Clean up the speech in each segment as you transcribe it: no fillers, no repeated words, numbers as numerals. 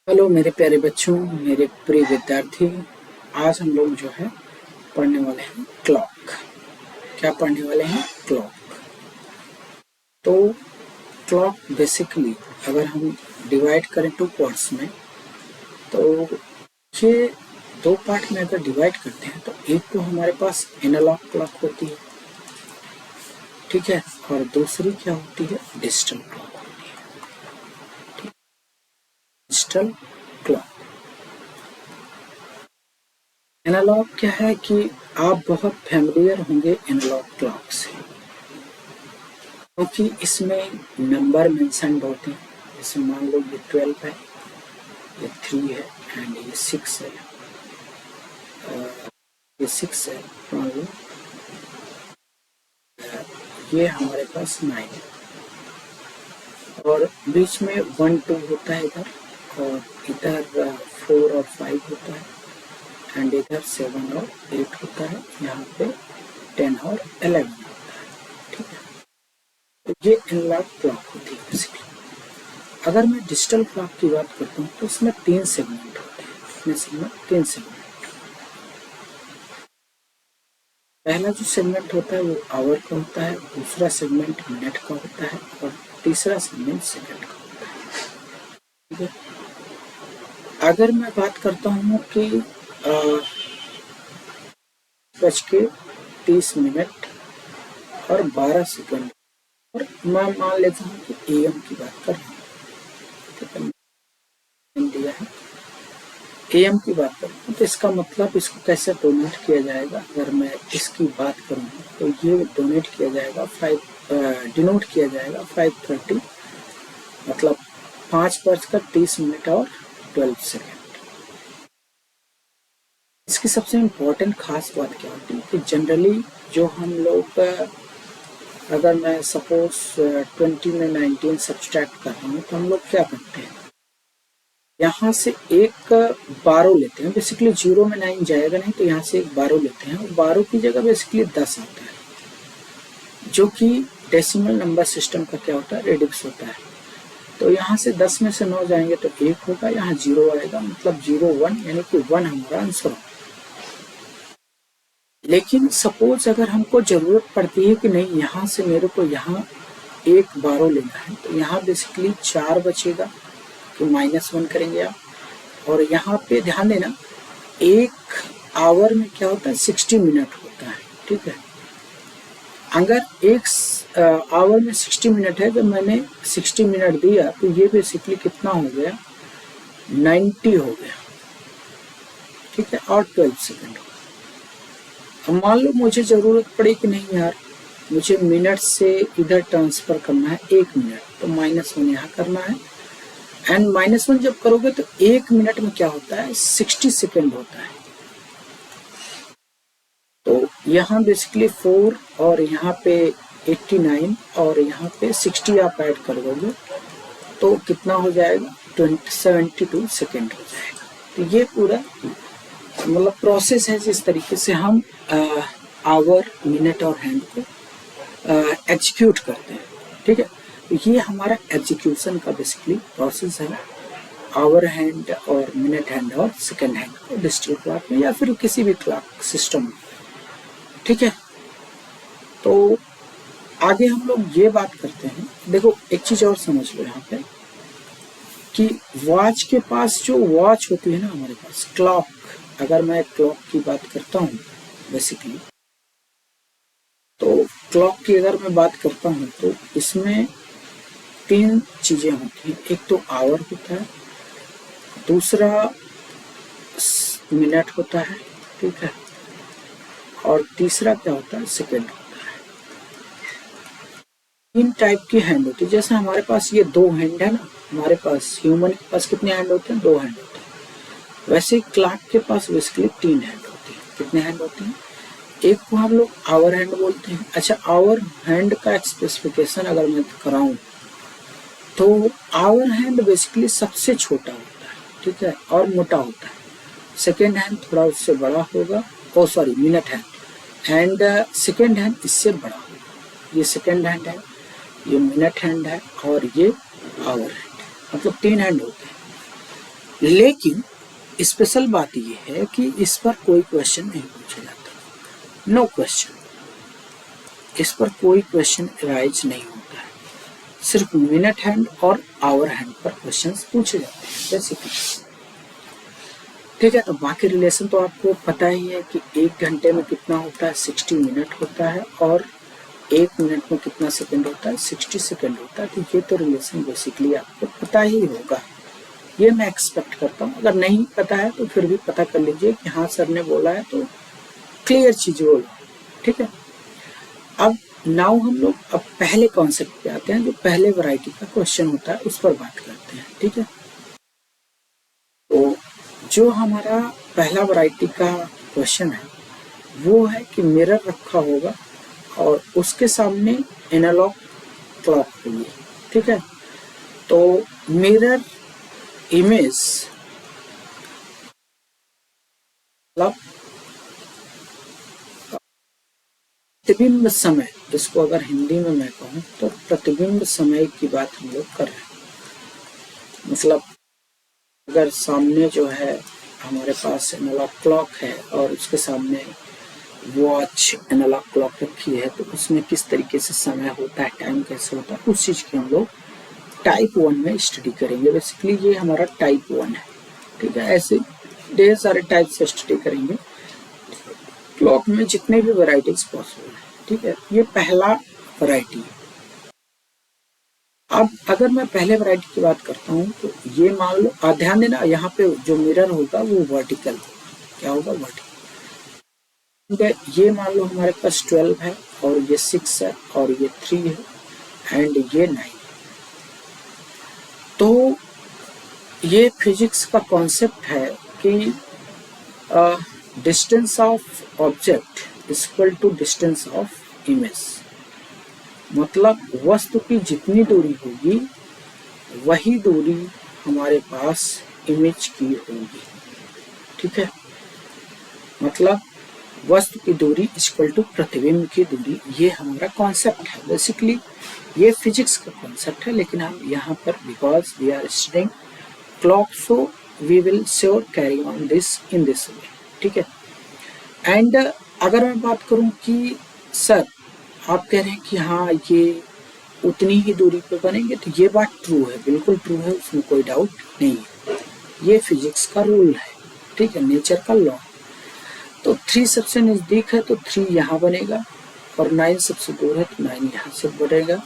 Hello मेरे प्यारे बच्चों, मेरे प्रिय विद्यार्थी। आज हम लोग जो है पढ़ने वाले हैं क्लॉक। क्या पढ़ने वाले हैं? क्लॉक। तो क्लॉक बेसिकली अगर हम डिवाइड करें टू पार्ट्स में, तो ये दो पार्ट में अगर डिवाइड करते हैं तो एक तो हमारे पास एनालॉग क्लॉक होती है, ठीक है, और दूसरी क्या होती है? डिजिटल क्लॉक होती है। डिजिटल क्लॉक एनालॉग क्या है कि आप बहुत फैमिलियर होंगे एनालॉग क्लॉक से, क्योंकि इसमें नंबर मेंशन होते हैं। जैसे मान लो ये 12 है, ये 3 है एंड ये 6 है, ये 6 है, मान लो ये हमारे पास 9 है और बीच में 1 2 होता है इधर, और इधर 4 और 5 होता है एंड इधर 7 और 8 होता है, यहाँ पे 10 और 11 होता है, ठीक है। तो ये एनालॉग क्लॉक होती है बेसिकली। अगर मैं डिजिटल क्लॉक की बात करता हूँ तो उसमें 3 सेगमेंट होते हैं। इसमें सेगमेंट 3 सेगमेंट। पहला जो सेगमेंट होता है वो आवर का होता है, दूसरा सेगमेंट मिनट का होता है और तीसरा सेगमेंट सेकंड का होता है, ठीक है। अगर मैं बात करता हूँ कि 5:30 और 12 सेकंड, और मैं मान लेता हूँ कि AM की बात कर रहा हूँ, ठीक है, दिया है AM की बात करूँ तो इसका मतलब इसको कैसे डोनेट किया जाएगा। अगर मैं इसकी बात करूँ तो ये डोनेट किया जाएगा डिनोट किया जाएगा 5:30, मतलब 5:30 और 12 सेकेंड। इसकी सबसे इम्पोर्टेंट खास बात क्या होती है कि जनरली जो हम लोग, अगर मैं सपोज 20 में 19 सब्सट्रैक्ट कर रहा हूँ तो हम लोग क्या करते हैं, यहाँ से एक 12 लेते हैं। बेसिकली 0 में 9 जाएगा नहीं, तो यहाँ से एक 12 लेते हैं और 12 की जगह बेसिकली 10 आता है, जो कि डेसिमल नंबर सिस्टम का क्या होता है? रेडिक्स होता है। तो यहाँ से 10 में से 9 जाएंगे तो 1 होगा, यहाँ 0 आएगा, मतलब 0 1, यानी कि 1 हमारा आंसर होगा। लेकिन सपोज अगर हमको जरूरत पड़ती है कि नहीं, यहाँ से मेरे को यहाँ एक 12 लेना है, तो यहाँ बेसिकली 4 बचेगा, तो -1 करेंगे आप। और यहाँ पे ध्यान देना, एक आवर में क्या होता है? 60 मिनट होता है, ठीक है। अगर एक आवर में 60 मिनट है, जब मैंने 60 मिनट दिया तो ये बेसिकली कितना हो गया? 90 हो गया, ठीक है, और 12 सेकंड हो गया। अब मान लो मुझे जरूरत पड़ी कि नहीं यार, मुझे मिनट से इधर ट्रांसफर करना है 1 मिनट, तो -1 यहाँ करना है। एंड -1 जब करोगे तो 1 मिनट में क्या होता है? 60 सेकेंड होता है। तो यहाँ बेसिकली 4 और यहाँ पे 89 और यहाँ पे 60 आप ऐड कर दोगे तो कितना हो जाएगा? 72 सेकेंड हो जाएगा। तो ये पूरा मतलब प्रोसेस है जिस तरीके से हम आवर, मिनट और हैंड को एग्जीक्यूट करते हैं, ठीक है। तो ये हमारा एग्जीक्यूशन का बेसिकली प्रोसेस है, आवर हैंड और मिनट हैंड और सेकेंड हैंड को डिजिटल क्लॉक में या फिर किसी भी क्लॉक सिस्टम में, ठीक है। तो आगे हम लोग ये बात करते हैं। देखो एक चीज और समझ लो यहाँ पे कि वॉच के पास जो वॉच होती है ना, हमारे पास क्लॉक, अगर मैं क्लॉक की बात करता हूँ बेसिकली, तो क्लॉक की अगर मैं बात करता हूँ तो इसमें 3 चीजें होती हैं। एक तो आवर होता है, दूसरा मिनट होता है, ठीक है, और तीसरा क्या होता है? सेकेंड होता है। 3 टाइप की हैंड होती है। जैसे हमारे पास ये 2 हैंड है ना, हमारे पास ह्यूमन के पास कितने हैंड होते हैं? 2 हैंड होते हैं। वैसे क्लॉक के पास बेसिकली 3 हैंड होती है। कितने हैंड होते हैं? एक को हम लोग आवर हैंड बोलते हैं। अच्छा, आवर हैंड का स्पेसिफिकेशन अगर मैं कराऊं तो आवर हैंड बेसिकली सबसे छोटा होता है, ठीक है, और मोटा होता है। सेकेंड हैंड थोड़ा उससे बड़ा होगा, oh sorry, minute hand, and second hand इससे बड़ा होगा। ये सेकेंड हैंड है, ये मिनट हैंड है और ये आवर हैंड है, मतलब 3 हैंड होते हैं। लेकिन स्पेशल बात ये है कि इस पर कोई क्वेश्चन नहीं पूछा जाता, नो क्वेश्चन, इस पर कोई क्वेश्चन राइज नहीं होता है, सिर्फ मिनट हैंड और आवर हैंड पर क्वेश्चंस पूछे जाते हैं बेसिकली। ठीक है, तो बाकी रिलेशन तो आपको पता ही है कि 1 घंटे में कितना होता है, 60 मिनट होता है, और 1 मिनट में कितना सेकंड होता है, 60 सेकंड होता है। तो ये तो रिलेशन बेसिकली आपको पता ही होगा, ये मैं एक्सपेक्ट करता हूँ। अगर नहीं पता है तो फिर भी पता कर लीजिए कि हाँ सर ने बोला है, तो क्लियर चीज बोलो। ठीक है, अब नाउ हम लोग अब पहले कॉन्सेप्ट पे आते हैं, जो पहले वैरायटी का क्वेश्चन होता है उस पर बात करते हैं। ठीक है, तो जो हमारा पहला वैरायटी का क्वेश्चन है वो है कि मिरर रखा होगा और उसके सामने एनालॉग क्लॉक होगी। ठीक है, तो मिरर इमेज मतलब प्रतिबिंब समय, इसको अगर हिंदी में मैं कहूँ तो प्रतिबिंब समय की बात हम लोग कर रहे हैं। मतलब अगर सामने जो है हमारे पास एनालॉग क्लॉक है और उसके सामने वॉच एनालॉग क्लॉक रखी है, तो उसमें किस तरीके से समय होता है, टाइम कैसे होता है, उस चीज़ की हम लोग टाइप 1 में स्टडी करेंगे। बेसिकली ये हमारा टाइप 1 है। ठीक है, ऐसे ढेर सारे टाइप से स्टडी करेंगे क्लॉक में, जितने भी वैरायटीज पॉसिबल है। ठीक है, ये पहला वैरायटी है। अब अगर मैं पहले वैरायटी की बात करता हूँ तो ये मान लो, ध्यान देना यहाँ पे जो मिरर होगा वो वर्टिकल होगा। क्या होगा? वर्टिकल। ये मान लो हमारे पास 12 है और ये 6 है और ये 3 है एंड ये 9 है। तो ये फिजिक्स का कॉन्सेप्ट है कि distance of object equal to distance of image. मतलब वस्तु की जितनी दूरी होगी वही दूरी हमारे पास इमेज की होगी। ठीक है, मतलब वस्तु की दूरी इक्वल टू प्रतिबिंब की दूरी, ये हमारा कॉन्सेप्ट है। बेसिकली ये फिजिक्स का कॉन्सेप्ट है, लेकिन हम यहाँ पर because we are studying clock, so we will sure carry on this in this way. ठीक है, एंड अगर मैं बात करूं कि सर आप कह रहे हैं कि हाँ ये उतनी ही दूरी पे बनेंगे, तो ये बात ट्रू है, बिल्कुल ट्रू है, उसमें कोई डाउट नहीं है। ये फिजिक्स का रूल है। ठीक है, नेचर का लॉ। तो 3 सबसे नजदीक है तो 3 यहाँ बनेगा, और 9 सबसे दूर है तो 9 यहाँ से बनेगा,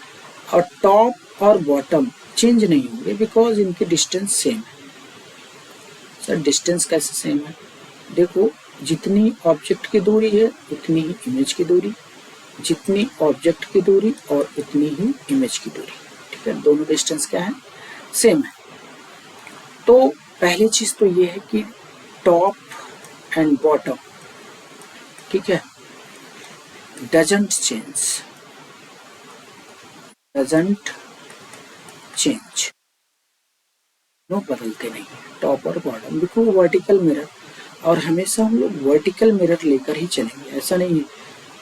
और टॉप और बॉटम चेंज नहीं होंगे बिकॉज इनकी डिस्टेंस सेम है। सर डिस्टेंस कैसे सेम है? देखो, जितनी ऑब्जेक्ट की दूरी है उतनी ही इमेज की दूरी, जितनी ऑब्जेक्ट की दूरी और उतनी ही इमेज की दूरी। ठीक है, दोनों डिस्टेंस क्या है? सेम है। तो पहली चीज तो ये है कि टॉप एंड बॉटम, ठीक है, डजंट चेंज, नो बदलते नहीं टॉप और बॉटम। देखो वर्टिकल मिरर, और हमेशा हम लोग वर्टिकल मिरर लेकर ही चलेंगे। ऐसा नहीं है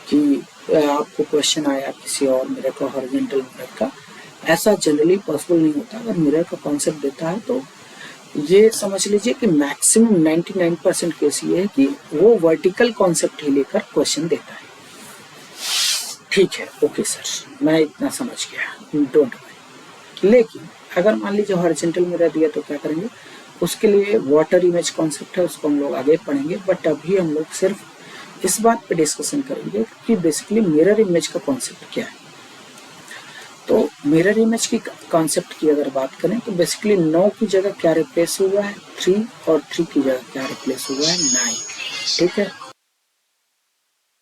कि आपको क्वेश्चन आया किसी और मिरर का, हॉरिजॉन्टल मिरर का, ऐसा जनरली पॉसिबल नहीं होता। अगर मिरर का कॉन्सेप्ट देता है तो ये समझ लीजिए कि मैक्सिमम 99% केस ये है कि वो वर्टिकल कॉन्सेप्ट ही लेकर क्वेश्चन देता है। ठीक है, ओके सर, मैं इतना समझ गया, डोंट वरी। लेकिन अगर मान लीजिए हॉरिजॉन्टल मिरर दिया तो क्या करेंगे? उसके लिए वाटर इमेज कॉन्सेप्ट है, उसको हम लोग आगे पढ़ेंगे। बट अभी हम लोग सिर्फ इस बात पे डिस्कशन करेंगे कि बेसिकली मिरर इमेज का कॉन्सेप्ट क्या है। तो मिरर इमेज की कॉन्सेप्ट की अगर बात करें तो बेसिकली 9 की जगह क्या रिप्लेस हुआ है? 3, और 3 की जगह क्या रिप्लेस हुआ है? 9। ठीक है,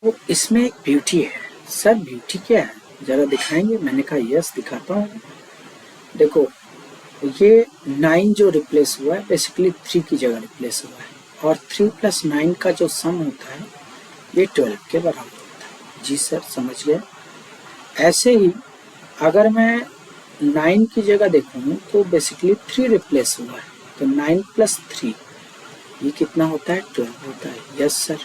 तो इसमें एक ब्यूटी है। सर ब्यूटी क्या है, जरा दिखाएंगे? मैंने कहा यस दिखाता हूँ। देखो, ये 9 जो रिप्लेस हुआ है बेसिकली 3 की जगह रिप्लेस हुआ है, और 3 + 9 का जो सम होता है ये 12 के बराबर होता है। जी सर, समझ गए। ऐसे ही अगर मैं 9 की जगह देखूँ तो बेसिकली 3 रिप्लेस हुआ है, तो 9 + 3 ये कितना होता है? 12 होता है। Yes sir.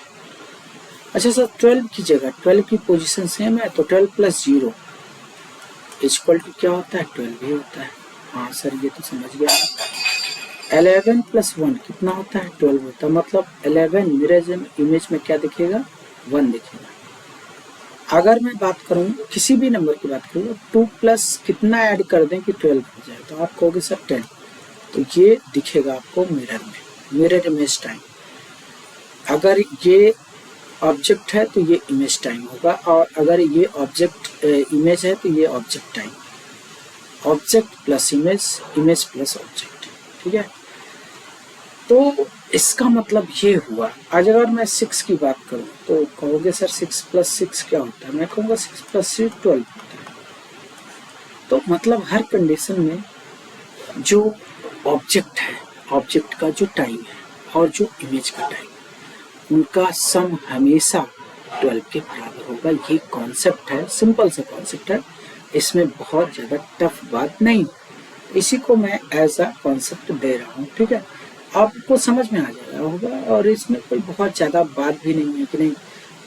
अच्छा सर, 12 की जगह 12 की पोजीशन सेम है, तो 12 + 0 इक्वल टू क्या होता है? 12 ही होता है। हाँ सर, ये तो समझ गया। 11 प्लस 1 कितना होता है 12 होता है, मतलब 11 मिरर इमेज में क्या दिखेगा 1 दिखेगा। अगर मैं बात करूं किसी भी नंबर की बात करूँ 2 प्लस कितना ऐड कर दें कि 12 हो जाए, तो आप कहोगे सर 10, तो ये दिखेगा आपको मिरर में, मिरर इमेज टाइम। अगर ये ऑब्जेक्ट है तो ये इमेज टाइम होगा, और अगर ये ऑब्जेक्ट इमेज है तो ये object time, object plus image, image plus object, ठीक है। तो इसका मतलब ये हुआ। आज अगर मैं 6 की बात करूं तो कहोगे सर 6 प्लस 6 क्या होता है, मैं कहूँगा 6 प्लस 6 12 होता है। तो मतलब हर कंडीशन में जो ऑब्जेक्ट है, ऑब्जेक्ट का जो टाइम है और जो इमेज का टाइम, उनका सम हमेशा 12 के बराबर होगा। ये कॉन्सेप्ट है, सिंपल सा कॉन्सेप्ट है, इसमें बहुत ज़्यादा टफ बात नहीं, इसी को मैं एज अ कॉन्सेप्ट दे रहा हूँ, ठीक है। आपको समझ में आ जाएगा होगा, और इसमें कोई बहुत ज़्यादा बात भी नहीं है कि नहीं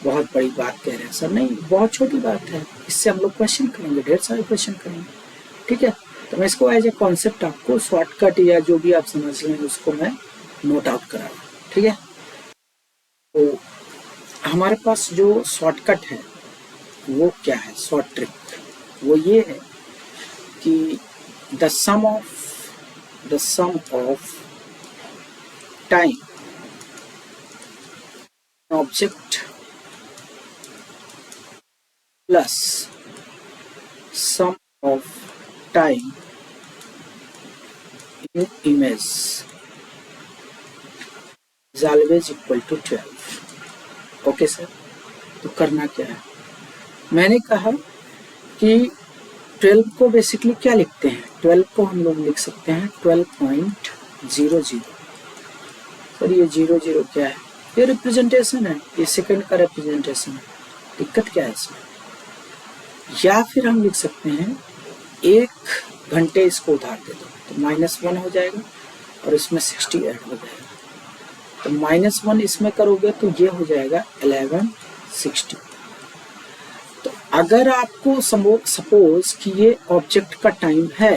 बहुत बड़ी बात कह रहे हैं सर, नहीं बहुत छोटी बात है। इससे हम लोग क्वेश्चन करेंगे, ढेर सारे क्वेश्चन करेंगे, ठीक है। तो मैं इसको एज ए कॉन्सेप्ट आपको शॉर्टकट या जो भी आप समझ लें उसको मैं नोट आउट करा रहा हूँ, ठीक है। तो हमारे पास जो शॉर्टकट है वो क्या है, शॉर्ट ट्रिक वो ये है कि the sum of time object plus sum of time in image is always equal to 12। Okay sir, तो करना क्या है, मैंने कहा कि 12 को बेसिकली क्या लिखते हैं, 12 को हम लोग लिख सकते हैं 12.00। सर ये 00 क्या है, ये रिप्रेजेंटेशन है, ये सेकंड का रिप्रेजेंटेशन है, दिक्कत क्या है इसमें। या फिर हम लिख सकते हैं 1 घंटे इसको उधार दे दो, तो -1 हो जाएगा और इसमें 60 ऐड हो जाएगा, तो -1 इसमें करोगे तो ये हो जाएगा 1160। तो अगर आपको सपोज कि ये ऑब्जेक्ट का टाइम है,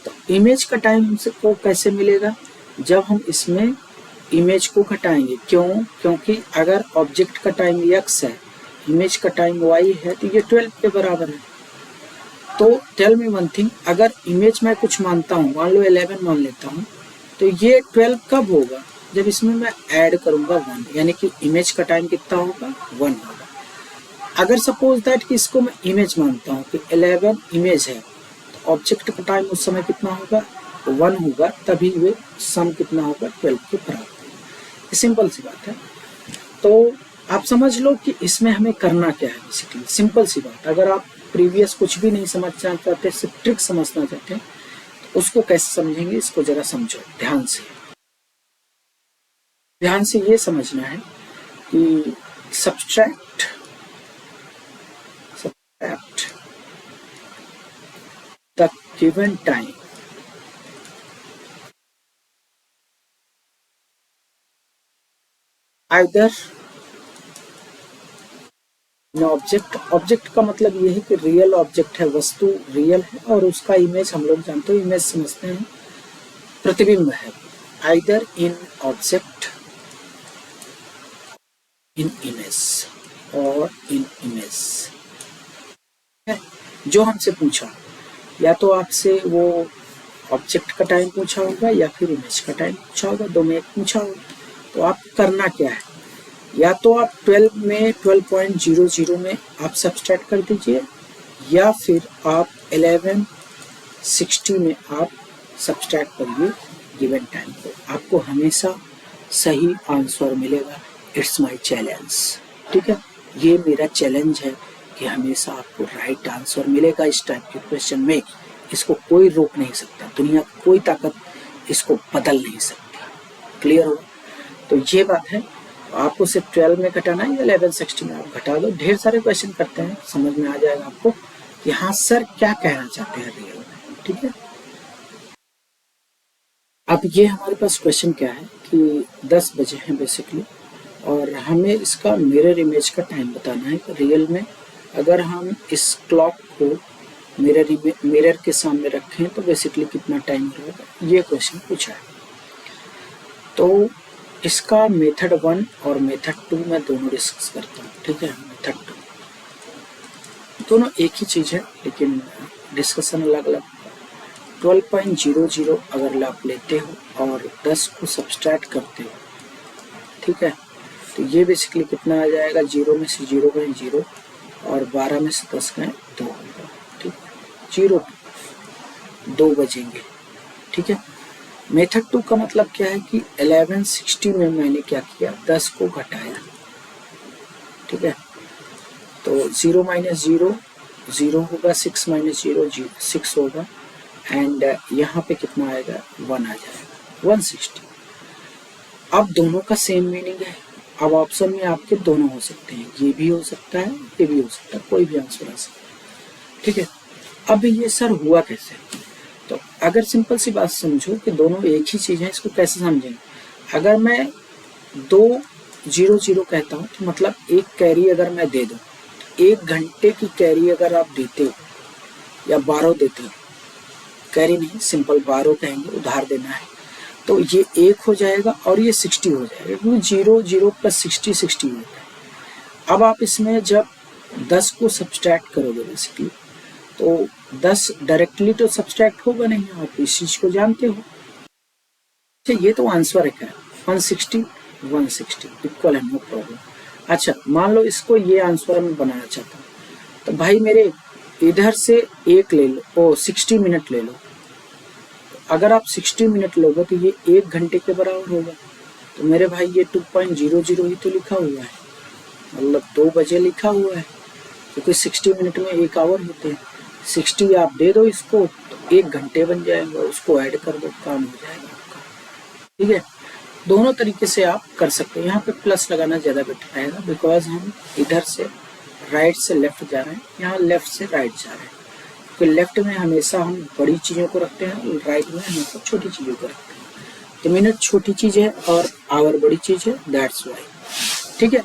तो इमेज का टाइम हमसे को कैसे मिलेगा, जब हम इसमें इमेज को घटाएंगे। क्यों, क्योंकि अगर ऑब्जेक्ट का टाइम x है, इमेज का टाइम y है, तो ये 12 के बराबर है। तो टेल मी वन थिंग, अगर इमेज में कुछ मानता हूँ, मान लो 11 मान लेता हूँ, तो ये 12 कब होगा, जब इसमें मैं ऐड करूंगा 1, यानी कि इमेज का टाइम कितना होगा 1 होगा। अगर सपोज दैट कि इसको मैं इमेज मानता हूँ कि 11 इमेज है, तो ऑब्जेक्ट का टाइम उस समय कितना होगा 1 होगा, तभी वे सम कितना होगा 12 के बराबर। सिंपल सी बात है। तो आप समझ लो कि इसमें हमें करना क्या है, बेसिकली सिंपल सी बात। अगर आप प्रीवियस कुछ भी नहीं समझना चाहते, सिर्फ ट्रिक समझना चाहते हैं, तो उसको कैसे समझेंगे, इसको जरा समझो ध्यान से। ध्यान से ये समझना है कि subtract the given time either object का मतलब ये है कि रियल ऑब्जेक्ट है, वस्तु रियल है, और उसका इमेज हम लोग जानते हैं, इमेज समझते हैं प्रतिबिंब है, either in object in image और इन इमेज है। जो हमसे पूछा, या तो आपसे वो ऑब्जेक्ट का टाइम पूछा होगा या फिर इमेज का टाइम पूछा होगा, दो में एक पूछा होगा। तो आप करना क्या है, या तो आप 12 में 12.00 में आप सब्सट्रैक्ट कर दीजिए, या फिर आप 1160 में आप सब्सट्रैक्ट करिए गिवन टाइम को, आपको हमेशा सही आंसर मिलेगा। इट्स माय चैलेंज, ठीक है, ये मेरा चैलेंज है कि हमेशा आपको राइट आंसर मिलेगा इस टाइप के क्वेश्चन में। इसको कोई रोक नहीं सकता, दुनिया की कोई ताकत इसको बदल नहीं सकती। क्लियर होगा, तो ये बात है। आपको सिर्फ 12 में घटाना है या 1160 में आप घटा दो, ढेर सारे क्वेश्चन करते हैं, समझ में आ जाएगा आपको कि हाँ सर क्या कहना चाहते हैं रियल में, ठीक है। अब ये हमारे पास क्वेश्चन क्या है कि 10 बजे हैं बेसिकली, और हमें इसका मिरर इमेज का टाइम बताना है। रियल में अगर हम इस क्लॉक को मिरर के सामने रखें तो बेसिकली कितना टाइम रहेगा, ये क्वेश्चन पूछा है। तो इसका मेथड 1 और मेथड 2 मैं दोनों डिस्कस करता हूँ, ठीक है। मेथड 2 दोनों एक ही चीज़ है लेकिन डिस्कशन अलग अलग। 12.00 अगर आप लेते हो और 10 को सब्सट्रैक्ट करते हो, ठीक है, तो ये बेसिकली कितना आ जाएगा, 0 में से 0 गए 0 और 12 में से 10 गए 2 होगा, ठीक है। 0 2 बचेंगे, ठीक है। मेथड 2 का मतलब क्या है कि 1160 में मैंने क्या किया, 10 को घटाया, ठीक है। तो 0 माइनस 0 0 होगा, 6 माइनस 0 6 होगा एंड यहाँ पे कितना आएगा, 1 आ जाएगा, 160। अब दोनों का सेम मीनिंग है। अब ऑप्शन में आपके दोनों हो सकते हैं, ये भी हो सकता है ये भी हो सकता है, कोई भी आंसर आ सकता है, ठीक है। अब ये सर हुआ कैसे, तो अगर सिंपल सी बात समझो कि दोनों एक ही चीज़ है, इसको कैसे समझेंगे। अगर मैं 2 0 0 कहता हूँ तो मतलब एक कैरी अगर मैं दे दूँ, 1 घंटे की कैरी अगर आप देते हो या 12 देते हो, कैरी नहीं सिंपल 12 कहेंगे, उधार देना है, तो ये 1 हो जाएगा और ये 60 हो जाएगा, क्योंकि 0 0 प्लस 60 60 होता है। अब आप इसमें जब 10 को सब्सट्रैक्ट करोगे बेसिकली, तो 10 डायरेक्टली तो सब्सट्रैक्ट होगा नहीं, आप इस चीज को जानते हो। अच्छा, ये तो आंसर है क्या, 160 160 इक्वल है, नो प्रॉब्लम। अच्छा, मान लो इसको ये आंसर मैं बनाना चाहता हूँ, तो भाई मेरे इधर से 1 ले लो, ओ 60 मिनट ले लो। अगर आप 60 मिनट लोगे तो ये 1 घंटे के बराबर होगा। तो मेरे भाई ये 2.00 ही तो लिखा हुआ है, मतलब 2 बजे लिखा हुआ है, क्योंकि 60 मिनट में 1 आवर होते हैं। 60 आप दे दो इसको तो 1 घंटे बन जाएगा, उसको ऐड कर दो, काम हो जाएगा आपका, ठीक है। दोनों तरीके से आप कर सकते हैं। यहाँ पे प्लस लगाना ज़्यादा बेटर रहेगा, बिकॉज हम इधर से राइट से लेफ्ट जा रहे हैं, यहाँ लेफ्ट से राइट जा रहे हैं। तो लेफ्ट में हमेशा हम बड़ी चीज़ों को रखते हैं और राइट में हमेशा छोटी चीज़ों को रखते हैं। तो मिनट छोटी चीज़ है और आवर बड़ी चीज़ है, दैट्स वाई, ठीक है।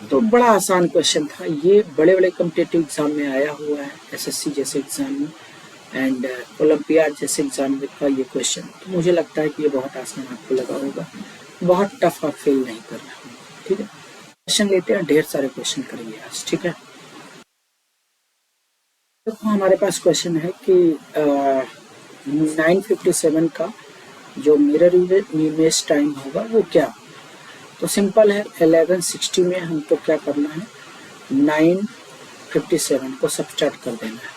तो बड़ा आसान क्वेश्चन था ये, बड़े बड़े कॉम्पिटिटिव एग्जाम में आया हुआ है, एसएससी जैसे एग्जाम में एंड ओलंपियाड जैसे एग्जाम में था ये क्वेश्चन। तो मुझे लगता है कि ये बहुत आसान आपको लगा होगा, बहुत टफ आप फील नहीं कर रहे होंगे, ठीक है। क्वेश्चन लेते हैं, ढेर सारे क्वेश्चन करेंगे आज, ठीक है। तो हमारे पास क्वेश्चन है कि 9:57 का जो मिरर इमेज टाइम होगा वो क्या। तो सिंपल है, 1160 में हमको क्या करना है, 9:57 को सब्सट्रैक्ट कर देना है।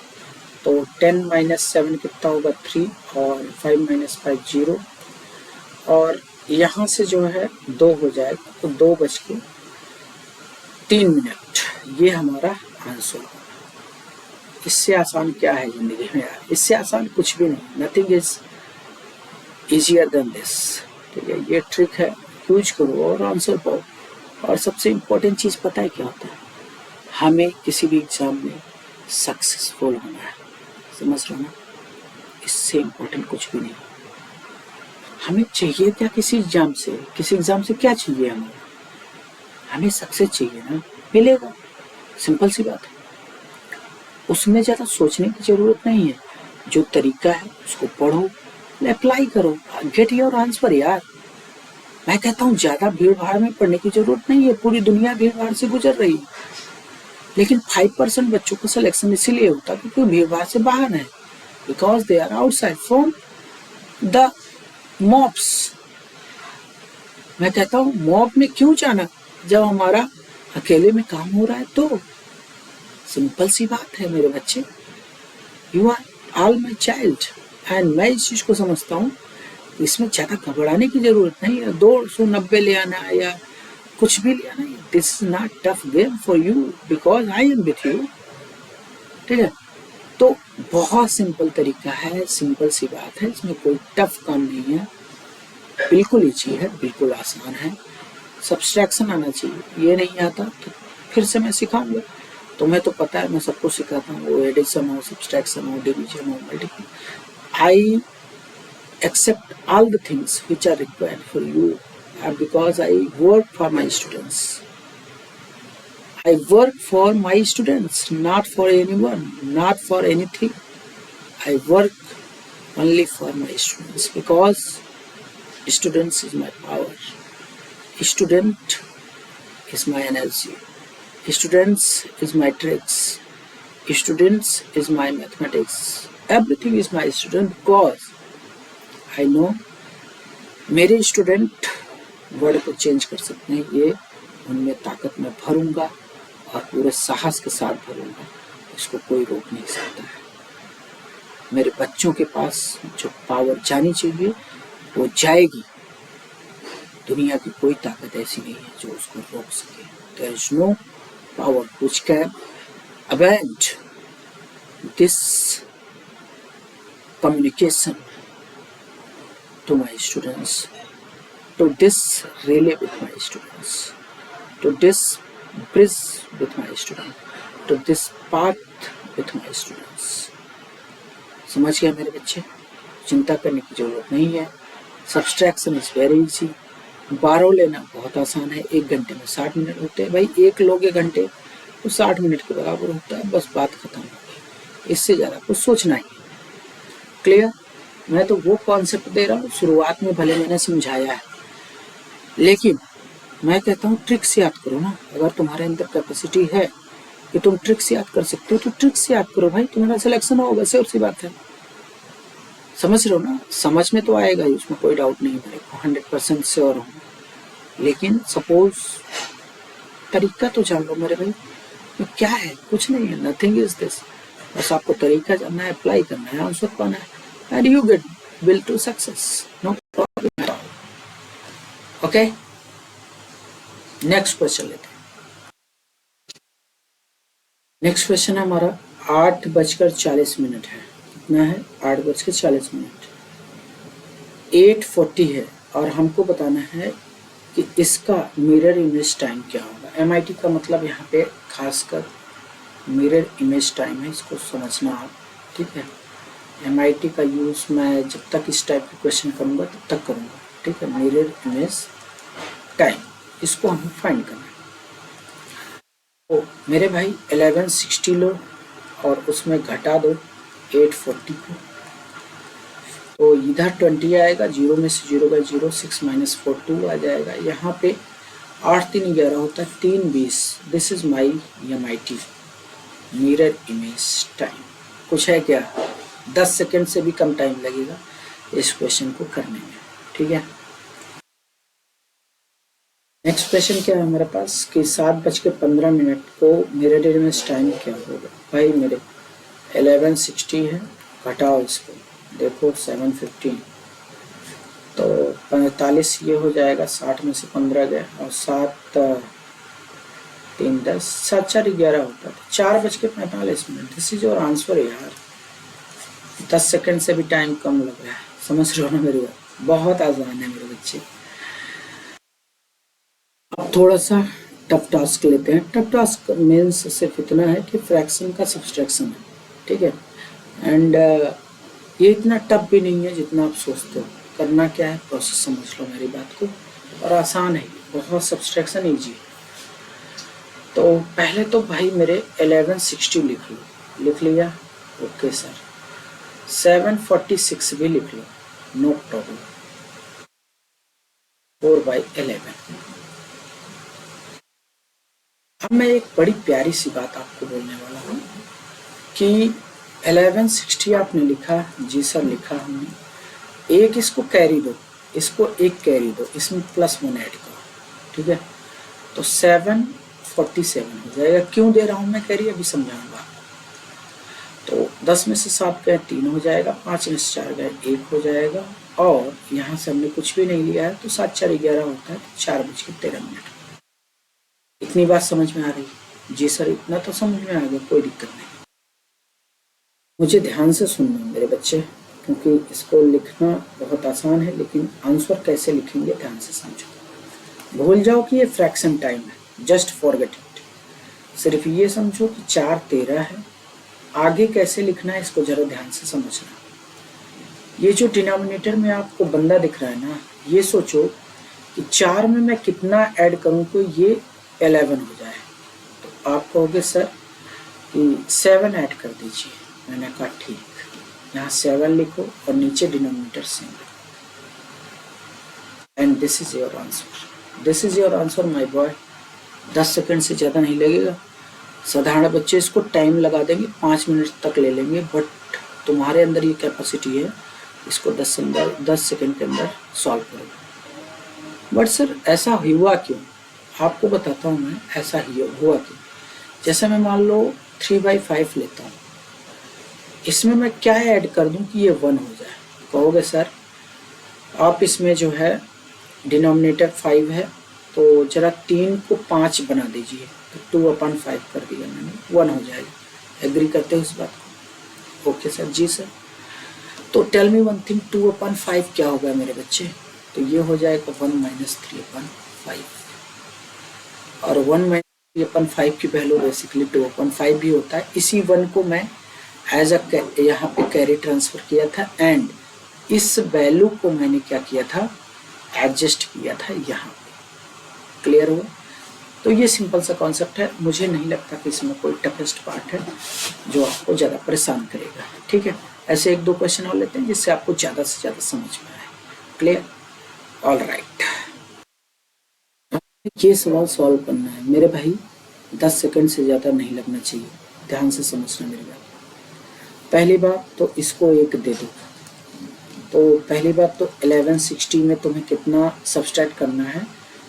तो 10 माइनस 7 कितना होगा, 3 और 5 माइनस 5 0 और यहाँ से जो है 2 हो जाएगा, तो 2:03, ये हमारा आंसर होगा। इससे आसान क्या है जिंदगी में यार, इससे आसान कुछ भी नहीं, nothing is easier than this, ठीक है। ये ट्रिक है, यूज करो और आंसर पाओ। और सबसे इम्पोर्टेंट चीज़ पता है क्या होता है, हमें किसी भी एग्जाम में सक्सेसफुल होना है, समझ रहे हो ना, इससे इम्पोर्टेंट कुछ भी नहीं। हमें चाहिए क्या किसी एग्जाम से क्या चाहिए हमें सक्सेस चाहिए ना, मिलेगा, सिंपल सी बात है। उसमें ज़्यादा सोचने की ज़रूरत नहीं है, जो तरीका है उसको पढ़ो, अप्लाई करो, गेट योर आंसर यार। मैं कहता हूँ ज़्यादा भीड़ भाड़ में पढ़ने की ज़रूरत नहीं है, पूरी दुनिया भीड़ भाड़ से गुजर रही है, लेकिन 5% बच्चों का सिलेक्शन इसीलिए होता है क्योंकि भीड़ भाड़ से बाहर है, because they are outside from the mobs. मैं कहता हूँ मॉब में क्यों जाना जब हमारा अकेले में काम हो रहा है। तो सिंपल सी बात है मेरे बच्चे, you are all my child and मैं इस चीज़ को समझता हूँ, इसमें ज़्यादा घबराने की ज़रूरत नहीं है, 290 ले आना या कुछ भी ले आना, this is not tough game for you because I am with you, ठीक है। तो बहुत सिंपल तरीका है, सिंपल सी बात है, इसमें कोई टफ काम नहीं है, बिल्कुल ईजी है, बिल्कुल आसान है। सब्सट्रैक्शन आना चाहिए, ये नहीं आता तो फिर से मैं सिखाऊंगा, तुम्हें तो पता है मैं सबको सिखाता हूँ, वो एडिशन हो, सब्सट्रैक्शन हो, डिवीजन हो, multiplication. I accept all the things which are required for you because I work for my students. I work for my students, not for anyone, not for anything. I work only for my students because students is my power. Student is my energy. Students is my tricks. Students is my mathematics. Everything is my student because I know मेरे student world को change कर सकते हैं। ये उनमें ताकत मैं भरूंगा और पूरे साहस के साथ भरूंगा, इसको कोई रोक नहीं सकता है। मेरे बच्चों के पास जो पावर जानी चाहिए वो जाएगी। दुनिया की कोई ताकत ऐसी नहीं है जो उसको रोक सके। There is no power which can prevent this communication to my students, to this relay with my students, to this bridge with my students, to this path with my students. समझ गए मेरे बच्चे? चिंता करने की जरूरत नहीं है। Subtraction is very easy. 12 लेना बहुत आसान है। 1 घंटे में 60 मिनट होते हैं। भाई 1 लोगे घंटे तो 60 मिनट के बराबर होता है। बस बात खत्म हो गई। इससे ज़्यादा कुछ सोचना ही। क्लियर? मैं तो वो कॉन्सेप्ट दे रहा हूँ, शुरुआत में भले मैंने समझाया है, लेकिन मैं कहता हूँ ट्रिक्स याद करो ना। अगर तुम्हारे अंदर कैपेसिटी है कि तुम ट्रिक्स याद कर सकते हो तो ट्रिक्स याद करो भाई, तुम्हारा सिलेक्शन होगा। वैसे और सी बात है। समझ रहे हो ना? समझ में तो आएगा ही, उसमें कोई डाउट नहीं मेरे को, 100% श्योर हूँ। लेकिन सपोज तरीका तो जान लो मेरे भाई। तो क्या है? कुछ नहीं है, नथिंग इज दिस। बस आपको तरीका जानना है, अप्लाई करना है, आंसर पाना है, and you get will to success. No problem at all. Okay, next question लेते हैं। नेक्स्ट क्वेश्चन है हमारा 8:40 है। कितना है? 8:40। 8:40 है और हमको बताना है कि इसका मिरर इमेज टाइम क्या होगा। MIT का मतलब यहाँ पे खासकर मिरर इमेज टाइम है, इसको समझना आप। ठीक है? MIT का यूज़ मैं जब तक इस टाइप के क्वेश्चन करूँगा तब तक करूँगा। ठीक है? मिरर इमेज टाइम, इसको हमें फाइंड करना है। तो मेरे भाई 1160 लो और उसमें घटा दो 840 को, तो इधर 20 आएगा। 0 में से 0 बाई 0, 6 - 4 2 आ जाएगा। यहाँ पे 8 3 11 होता है, 3 20। This is my MIT mirror image time. कुछ है क्या? 10 सेकेंड से भी कम टाइम लगेगा इस क्वेश्चन को करने में। ठीक है? नेक्स्ट क्वेश्चन क्या है हमारे पास कि 7:15 को मिरर इमेज टाइम क्या होगा। भाई मेरे 1160 है, घटाओ इसको, देखो 715, तो 45 ये हो जाएगा। 60 में से 15 गया और 7 3 10, 7 4 11 होता है। 4:45। दिस इज योर आंसर यार। 10 सेकंड से भी टाइम कम लग रहा है। समझ रहे हो ना मेरी बात? बहुत आसान है मेरे बच्चे। अब थोड़ा सा टफ टास्क लेते हैं। टफ टास्क मीन्स सिर्फ इतना है कि फ्रैक्शन का सब्सट्रैक्शन है। ठीक है? एंड ये इतना टफ भी नहीं है जितना आप सोचते हो। करना क्या है, प्रोसेस समझ लो मेरी बात को, और आसान है, बहुत सब्सट्रैक्शन ईजी है। तो पहले तो भाई मेरे 1160 लिख लो। लिख लिया? Okay sir. 746 भी लिख लो, नो प्रॉब्लम। 4/11। अब मैं एक बड़ी प्यारी सी बात आपको बोलने वाला हूँ कि 1160 आपने लिखा, जी सर लिखा हमने। एक इसको कैरी दो, इसको एक कैरी दो, इसमें +1 ऐड करो। ठीक है? तो 747 हो जाएगा। क्यों दे रहा हूँ मैं कैरी, अभी समझाऊंगा। तो 10 में से 7 गए 3 हो जाएगा, 5 में से 4 गए 1 हो जाएगा, और यहाँ से हमने कुछ भी नहीं लिया है तो 7 4 11 होता है, 4:13। इतनी बात समझ में आ रही? जी सर इतना तो समझ में आ गया, कोई दिक्कत नहीं। मुझे ध्यान से सुनना मेरे बच्चे, क्योंकि इसको लिखना बहुत आसान है, लेकिन आंसर कैसे लिखेंगे ध्यान से समझो। भूल जाओ कि ये फ्रैक्शन टाइम है, जस्ट फॉरगेट इट। सिर्फ ये समझो कि 4 13 है। आगे कैसे लिखना है इसको जरा ध्यान से समझना। ये जो डिनोमिनेटर में आपको बंदा दिख रहा है ना, ये सोचो कि 4 में मैं कितना ऐड करूं तो ये 11 हो जाए। तो आप कहोगे सर कि 7 ऐड कर दीजिए। मैंने कहा ठीक। यहाँ 7 लिखो और नीचे डिनोमिनेटर सेम लिखो, and this is your answer. This is your answer my boy. 10 second से ज़्यादा नहीं लगेगा। साधारण बच्चे इसको टाइम लगा देंगे, 5 मिनट तक ले लेंगे, बट तुम्हारे अंदर ये कैपेसिटी है, इसको 10 सेकंड के अंदर सॉल्व करोगे। बट सर ऐसा हुआ क्यों? आपको बताता हूँ मैं ऐसा ही हुआ क्यों। जैसे मैं मान लो 3/5 लेता हूँ, इसमें मैं क्या ऐड कर दूं कि ये 1 हो जाए? कहोगे सर आप इसमें जो है डिनोमिनेटर 5 है, तो जरा 3 को 5 बना दीजिए, तो 2/5 कर दिया मैंने, 1 हो जाएगा। एग्री करते हो इस बात को? ओके सर, जी सर। तो टेल मी वन थिंग, 2/5 क्या होगा मेरे बच्चे? तो ये हो जाएगा 1 - 3/5, और 1 - 3/5 की वैल्यू बेसिकली 2/5 भी होता है। इसी 1 को मैं एज अ यहाँ पे कैरी ट्रांसफर किया था, एंड इस वैल्यू को मैंने क्या किया था, एडजस्ट किया था यहाँ पे। क्लियर हुआ? तो ये सिंपल सा कॉन्सेप्ट है, मुझे नहीं लगता कि इसमें कोई टफेस्ट पार्ट है जो आपको ज़्यादा परेशान करेगा। ठीक है, ऐसे 1-2 क्वेश्चन और लेते हैं जिससे आपको ज़्यादा से ज़्यादा समझ में आए। क्लियर? ऑल राइट, ये सवाल सॉल्व करना है मेरे भाई, 10 सेकंड से ज़्यादा नहीं लगना चाहिए। ध्यान से समझना मेरी बात। पहली बात तो इसको 1 दे दो। तो पहली बात तो 1160 में तुम्हें कितना सब्सट्रैक्ट करना है?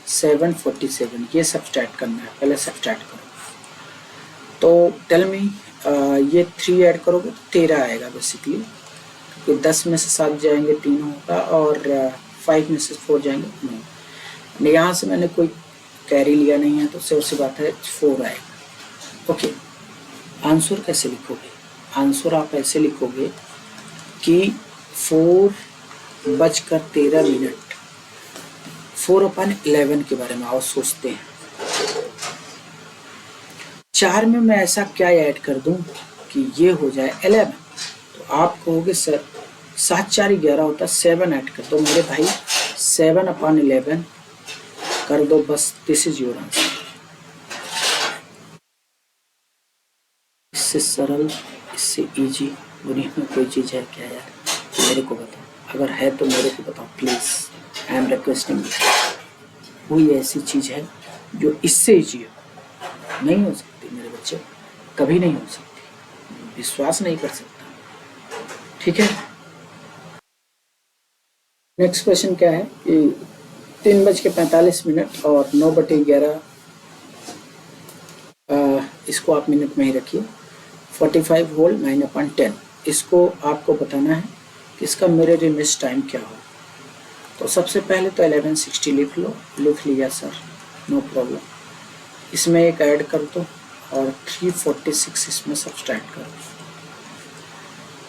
747, ये सब्सट्रैक्ट करना है। पहले सब्सट्रैक्ट करो। तो टेल मी, ये 3 ऐड करोगे तो 13 आएगा बेसिकली, क्योंकि 10 में से 7 जाएंगे 3 होगा, और 5 में से 4 जाएंगे 9। यहाँ से मैंने कोई कैरी लिया नहीं है, तो सिर्फ सी बात है 4 आएगा। ओके, आंसर कैसे लिखोगे? आंसर आप ऐसे लिखोगे कि 4:13, 4/11 के बारे में आओ सोचते हैं। 4 में मैं ऐसा क्या ऐड कर दूं कि ये हो जाए 11? तो आप कहोगे सर 7 4 11 होता, 7 ऐड कर दो मेरे भाई, 7/11 कर दो बस। This is your answer. इससे सरल, इससे इजी दुनिया में कोई चीज़ है क्या यार? मेरे को बताओ, अगर है तो मेरे को बताओ प्लीज़। I am requesting. कोई ऐसी चीज़ है जो इससे इजी हो? नहीं हो सकती मेरे बच्चे, कभी नहीं हो सकती। विश्वास नहीं कर सकता। ठीक है, नेक्स्ट क्वेश्चन क्या है कि 3:45 और 9/11, इसको आप मिनट में ही रखिए। 45 होल 9/10, इसको आपको बताना है कि इसका मिरर इमेज टाइम क्या हो। तो सबसे पहले तो 1160 लिख लो। लिख लिया सर, नो प्रॉब्लम। इसमें एक ऐड कर दो और 346 इसमें सब्सट्रैक्ट कर दो।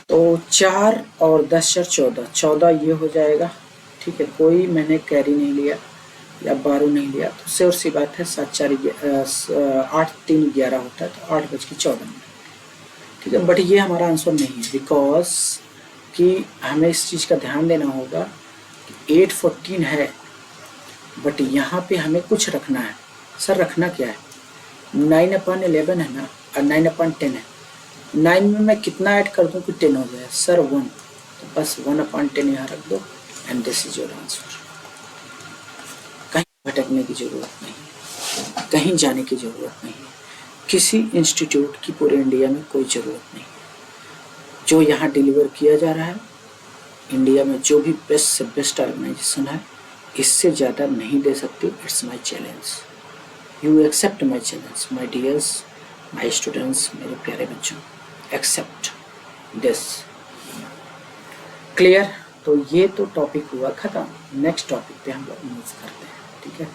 तो 4 और 10 4 14, 14 ये हो जाएगा। ठीक है, कोई मैंने कैरी नहीं लिया या 12 नहीं लिया, तो सिर्फ सी बात है 7 4 8 3 11 होता है, तो 8:14। ठीक है, बट ये हमारा आंसर नहीं है, बिकॉज कि हमें इस चीज़ का ध्यान देना होगा कि 8:14 है, बट यहाँ पे हमें कुछ रखना है। सर रखना क्या है? 9/11 है ना, और 9/10 है। 9 में मैं कितना ऐड कर दूँ कि 10 हो जाए? सर 1, तो बस 1/10 यहाँ रख दो, and this is your answer. कहीं भटकने की ज़रूरत नहीं है, कहीं जाने की ज़रूरत नहीं है, किसी इंस्टीट्यूट की पूरे इंडिया में कोई ज़रूरत नहीं है। जो यहाँ डिलीवर किया जा रहा है, इंडिया में जो भी बेस्ट से बेस्ट ऑर्गेनाइजेशन है, इससे ज़्यादा नहीं दे सकती। It's my challenge, you accept my challenge my dears, my students, मेरे प्यारे बच्चों, एक्सेप्ट दिस। क्लियर? तो ये तो टॉपिक हुआ ख़त्म। नेक्स्ट टॉपिक पे हम लोग मूव करते हैं। ठीक है।